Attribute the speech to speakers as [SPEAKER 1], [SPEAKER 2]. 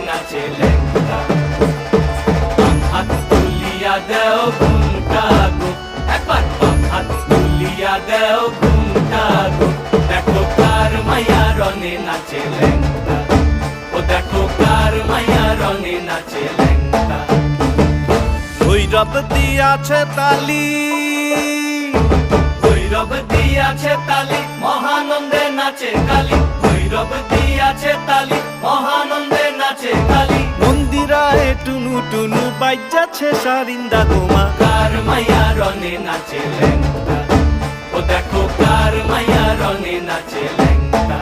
[SPEAKER 1] নাচে ল্যাংটা হাত তুলিয়া দেও ঘুমটা গো একবার হাত তুলিয়া দেও ঘুমটা গো দেখো কার মায়া রনে নাচে ল্যাংটা ও দেখো কার মায়া রনে নাচে ল্যাংটা
[SPEAKER 2] ভৈরব দিয়াছে তালি
[SPEAKER 1] ভৈরব দিয়াছে তালি মহানন্দে নাচে কালী ভৈরব দিয়াছে তালি মহানন্দে নাচে কালী
[SPEAKER 2] মন্দিরায় টুনু টুনু বাজ্যাছে সারিন্দা গোমা
[SPEAKER 1] কার মায়া রনে নাচে ল্যাংটা ও দেখো কার মায়া রনে নাচে ল্যাংটা